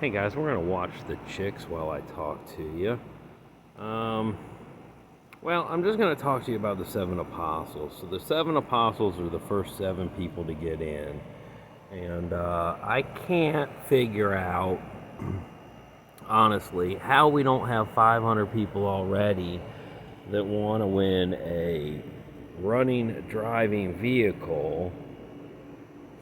Hey guys, we're going to watch the chicks while I talk to you. Well, I'm just going to talk to you about the seven apostles. So the seven apostles are the first seven people to get in. And I can't figure out, honestly, how we don't have 500 people already that want to win a running, driving vehicle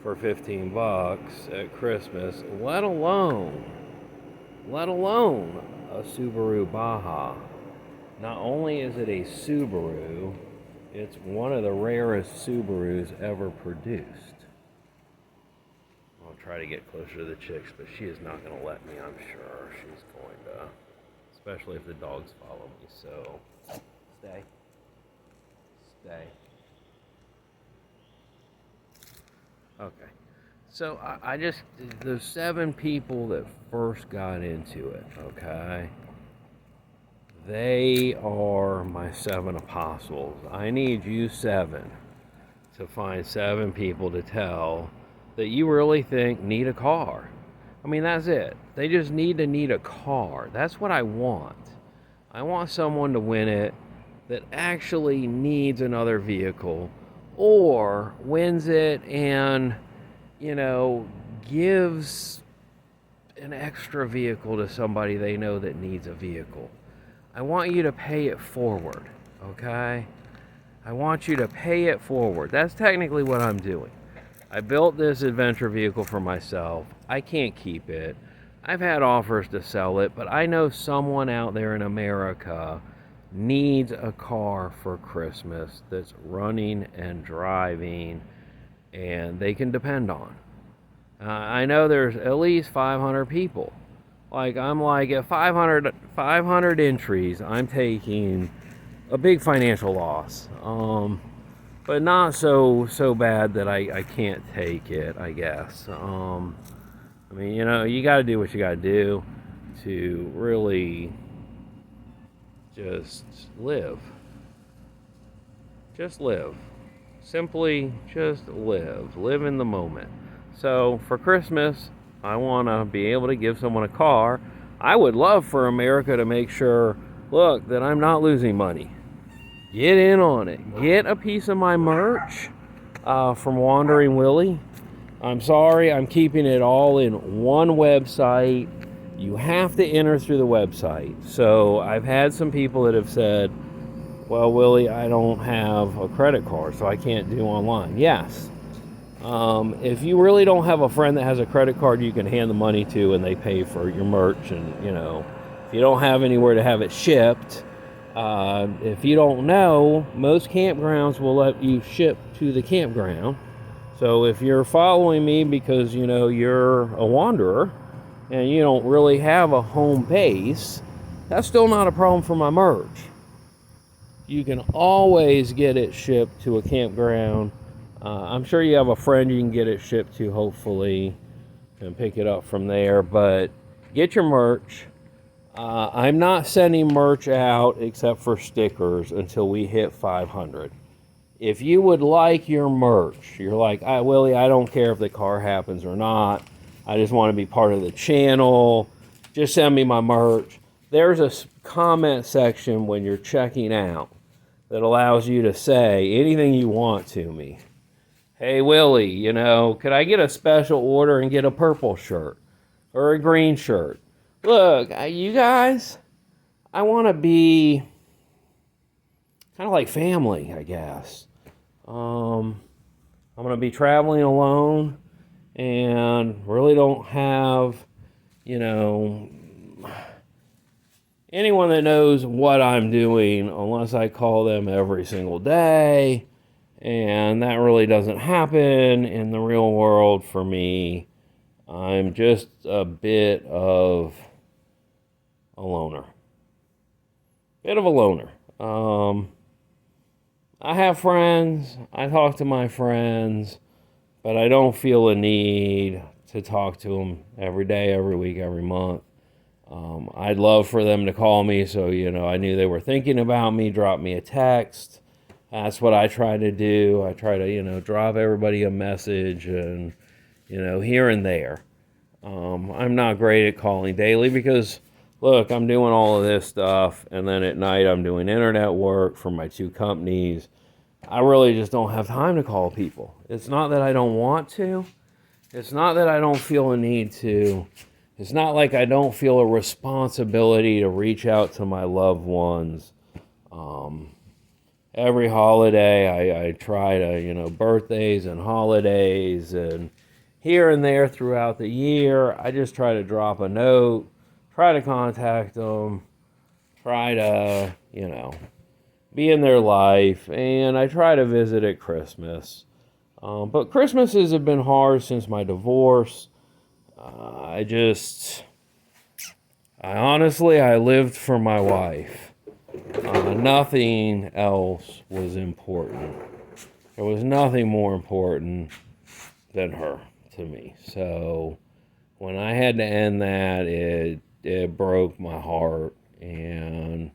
for 15 bucks at Christmas, let alone a Subaru Baja. Not only is it a Subaru, it's one of the rarest Subarus ever produced. I'll try to get closer to the chicks, but she is not going to let me, I'm sure. She's going to, especially if the dogs follow me. So, stay. Okay. So I just, those seven people that first got into it, okay? They are my seven apostles. I need you seven to find seven people to tell that you really think need a car. I mean, that's it. They just need a car. That's what I want. I want someone to win it that actually needs another vehicle or wins it and, gives an extra vehicle to somebody they know that needs a vehicle. I want you to pay it forward, okay? I want you to pay it forward. That's technically what I'm doing. I built this adventure vehicle for myself. I can't keep it. I've had offers to sell it, but I know someone out there in America needs a car for Christmas that's running and driving and they can depend on. I know there's at least 500 people. I'm like at 500 entries, I'm taking a big financial loss. But not so bad that I can't take it, I guess. You got to do what you got to do to really just live. Just live. Simply just live. Live in the moment. So for Christmas, I want to be able to give someone a car. I would love for America to make sure, look, that I'm not losing money. Get in on it. Get a piece of my merch from Wandering Willy. I'm sorry, I'm keeping it all in one website. You have to enter through the website. So I've had some people that have said, well, Willie, I don't have a credit card, so I can't do online. Yes. If you really don't have a friend that has a credit card you can hand the money to and they pay for your merch, and, if you don't have anywhere to have it shipped, if you don't know, most campgrounds will let you ship to the campground. So if you're following me because, you're a wanderer and you don't really have a home base, that's still not a problem for my merch. You can always get it shipped to a campground. I'm sure you have a friend you can get it shipped to, hopefully, and pick it up from there. But get your merch. I'm not sending merch out except for stickers until we hit 500. If you would like your merch, you're like, Willie, I don't care if the car happens or not. I just want to be part of the channel. Just send me my merch. There's a comment section when you're checking out that allows you to say anything you want to me. Hey, Willie, could I get a special order and get a purple shirt or a green shirt? Look, you guys, I want to be kind of like family, I guess. I'm going to be traveling alone and really don't have, anyone that knows what I'm doing unless I call them every single day. And that really doesn't happen in the real world for me. I'm just a bit of a loner. I have friends. I talk to my friends. But I don't feel a need to talk to them every day, every week, every month. I'd love for them to call me so, I knew they were thinking about me, drop me a text. That's what I try to do. I try to, drop everybody a message and, here and there. I'm not great at calling daily because, look, I'm doing all of this stuff, and then at night I'm doing internet work for my 2 companies. I really just don't have time to call people. It's not that I don't want to. It's not that I don't feel a need to. It's not like I don't feel a responsibility to reach out to my loved ones. Every holiday I try to, birthdays and holidays and here and there throughout the year, I just try to drop a note, try to contact them, try to, be in their life, and I try to visit at Christmas. But Christmases have been hard since my divorce. I honestly, I lived for my wife. Nothing else was important. There was nothing more important than her to me. So when I had to end that, it broke my heart, and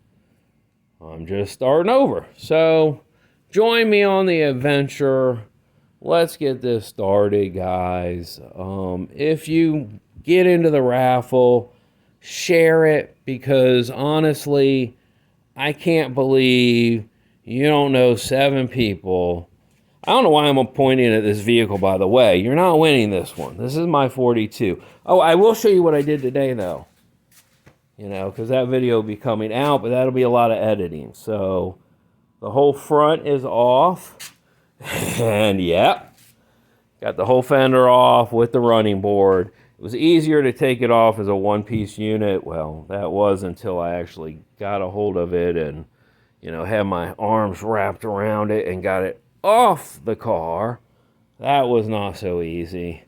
I'm just starting over. So join me on the adventure. Let's get this started, guys. If you get into the raffle, share it, because honestly, I can't believe you don't know 7 people. I don't know why I'm pointing at this vehicle, by the way. You're not winning this one. This is my 42. Oh, I will show you what I did today, though. Because that video will be coming out, but that'll be a lot of editing. So the whole front is off. And yep, got the whole fender off with the running board. It was easier to take it off as a one-piece unit. Well, that was until I actually got a hold of it and, had my arms wrapped around it and got it off the car. That was not so easy.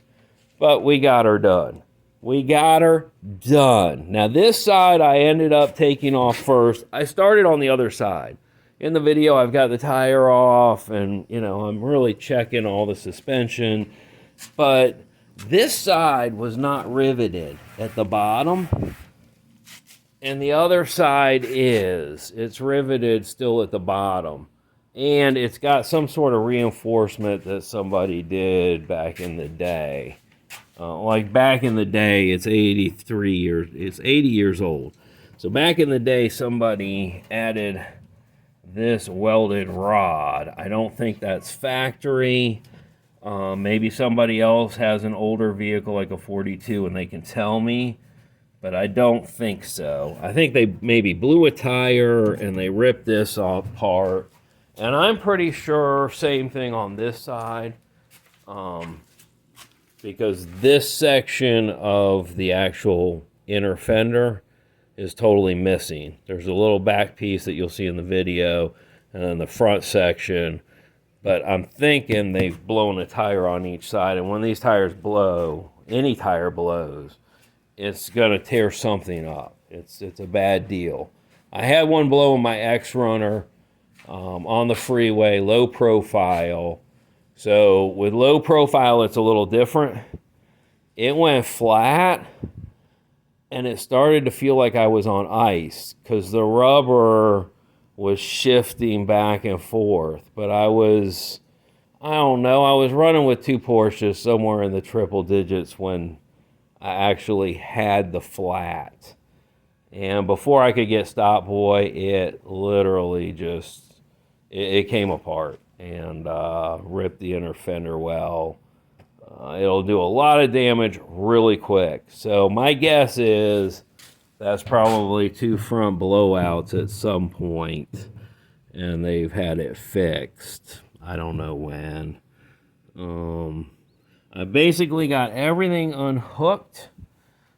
But we got her done. We got her done. Now, this side I ended up taking off first. I started on the other side. In the video, I've got the tire off, and, I'm really checking all the suspension. But this side was not riveted at the bottom, and the other side is. It's riveted still at the bottom. And it's got some sort of reinforcement that somebody did back in the day. Like back in the day, it's 80 years old. So back in the day, somebody added this welded rod. I don't think that's factory. Maybe somebody else has an older vehicle like a 42 and they can tell me, but I don't think so. I think they maybe blew a tire and they ripped this apart. And I'm pretty sure same thing on this side. Because this section of the actual inner fender is totally missing. There's a little back piece that you'll see in the video, and then the front section. But I'm thinking they've blown a tire on each side, and when these tires blow, any tire blows, it's going to tear something up. It's a bad deal. I had one blow in my X-Runner on the freeway, low profile. So with low profile, it's a little different. It went flat, and it started to feel like I was on ice because the rubber was shifting back and forth. But I was running with 2 Porsches somewhere in the triple digits when I actually had the flat. And before I could get stop, boy, it literally it came apart and ripped the inner fender well. It'll do a lot of damage really quick. So my guess is that's probably 2 front blowouts at some point, and they've had it fixed. I don't know when. I basically got everything unhooked,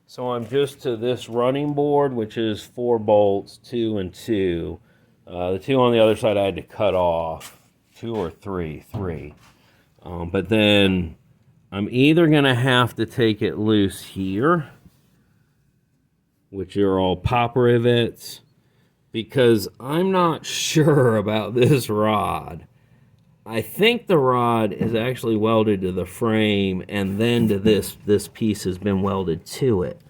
so I'm just to this running board, which is 4 bolts, 2 and 2. The 2 on the other side I had to cut off. 2 or 3. But then I'm either going to have to take it loose here, which are all pop rivets, because I'm not sure about this rod. I think the rod is actually welded to the frame, and then to this piece has been welded to it.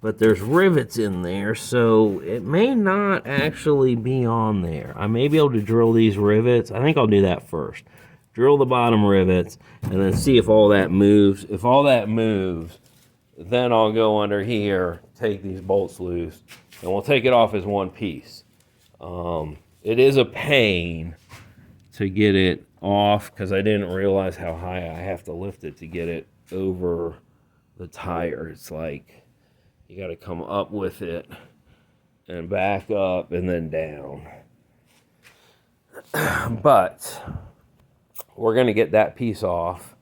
But there's rivets in there, so it may not actually be on there. I may be able to drill these rivets. I think I'll do that first. drill the bottom rivets, and then see if all that moves. If all that moves, then I'll go under here, take these bolts loose, and we'll take it off as one piece. It is a pain to get it off because I didn't realize how high I have to lift it to get it over the tire. It's like you got to come up with it and back up and then down. But we're going to get that piece off,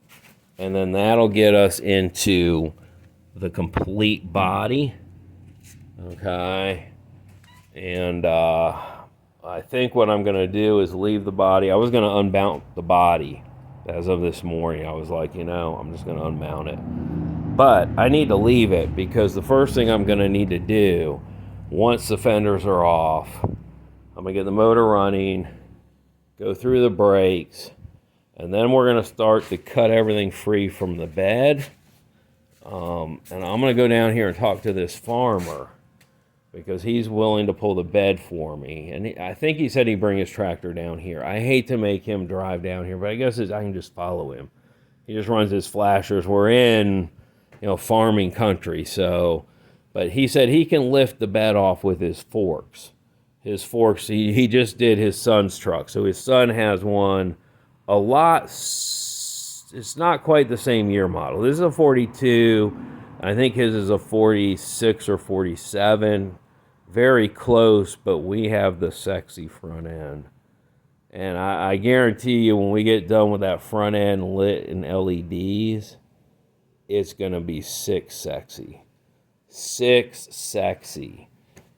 and then that'll get us into the complete body. Okay. And I think what I'm going to do is leave the body. I was going to unmount the body as of this morning. I was like, I'm just going to unmount it. But I need to leave it because the first thing I'm going to need to do, once the fenders are off, I'm going to get the motor running, go through the brakes, and then we're going to start to cut everything free from the bed. And I'm going to go down here and talk to this farmer because he's willing to pull the bed for me. And I think he said he'd bring his tractor down here. I hate to make him drive down here, but I guess I can just follow him. He just runs his flashers. We're in, farming country, so... But he said he can lift the bed off with his forks. His forks, he just did his son's truck. So his son has one a lot... It's not quite the same year model. This is a 42. I think his is a 46 or 47. Very close, but we have the sexy front end. And I guarantee you when we get done with that front end lit in LEDs, it's going to be sick sexy.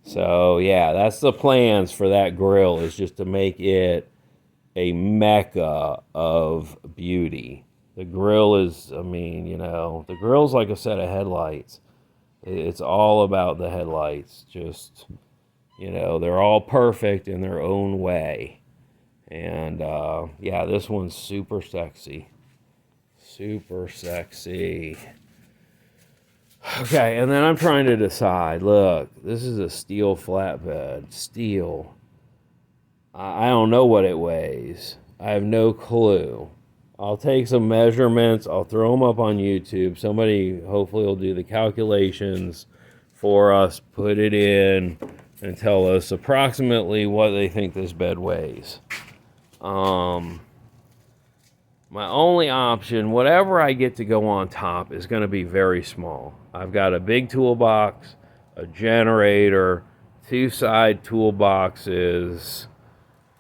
So, yeah, that's the plans for that grill, is just to make it a mecca of beauty. The grill is, the grill's like a set of headlights. It's all about the headlights. Just, they're all perfect in their own way. And, yeah, this one's super sexy. Super sexy. Okay, and then I'm trying to decide. Look, this is a steel flatbed. Steel. I don't know what it weighs. I have no clue. I'll take some measurements. I'll throw them up on YouTube. Somebody hopefully will do the calculations for us, put it in, and tell us approximately what they think this bed weighs. My only option, whatever I get to go on top, is going to be very small. I've got a big toolbox, a generator, 2 side toolboxes,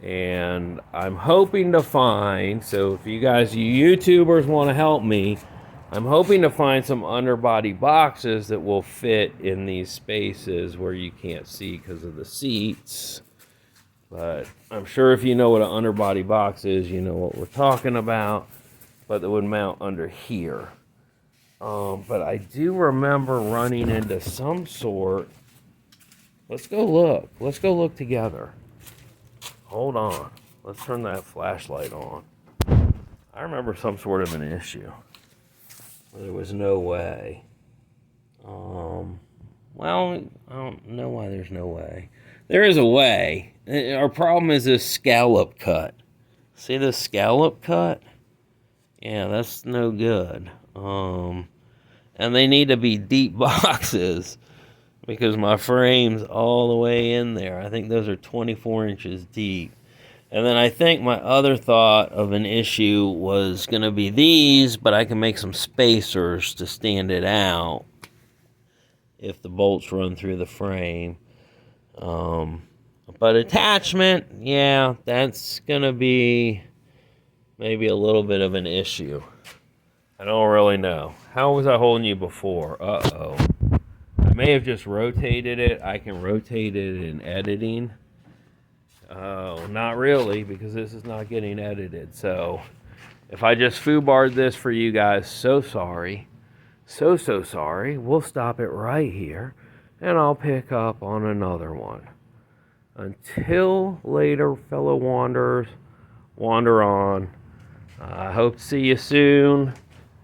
and I'm hoping to find, so if you YouTubers want to help me, I'm hoping to find some underbody boxes that will fit in these spaces where you can't see because of the seats. But I'm sure if you know what an underbody box is, you know what we're talking about. But that would mount under here. But I do remember running into some sort. Let's go look. Let's go look together. Hold on. Let's turn that flashlight on. I remember some sort of an issue. There was no way. Well, I don't know why there's no way. There is a way. Our problem is this scallop cut. See this scallop cut? Yeah, that's no good. And they need to be deep boxes because my frame's all the way in there. I think those are 24 inches deep. And then I think my other thought of an issue was going to be these, but I can make some spacers to stand it out if the bolts run through the frame. But attachment, yeah, that's going to be maybe a little bit of an issue. I don't really know. How was I holding you before? Uh-oh. I may have just rotated it. I can rotate it in editing. Oh, not really, because this is not getting edited. So if I just foobarred this for you guys, so sorry. So sorry. We'll stop it right here, and I'll pick up on another one. Until later, fellow wanderers, wander on. I hope to see you soon.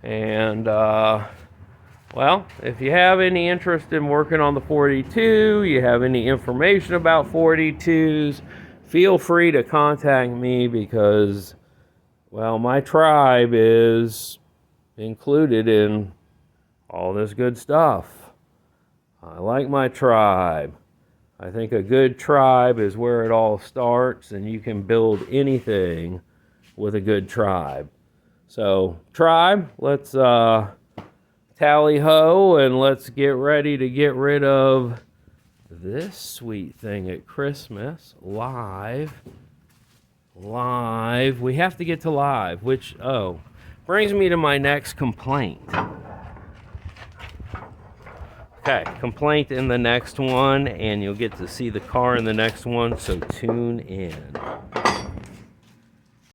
And, well, if you have any interest in working on the 42, you have any information about 42s, feel free to contact me because Well, my tribe is included in all this good stuff. I like my tribe. I think a good tribe is where it all starts, and you can build anything with a good tribe. So, tribe, let's tally ho and let's get ready to get rid of this sweet thing at Christmas. Live. We have to get to live, which, brings me to my next complaint. Okay, complaint in the next one, and you'll get to see the car in the next one, so tune in.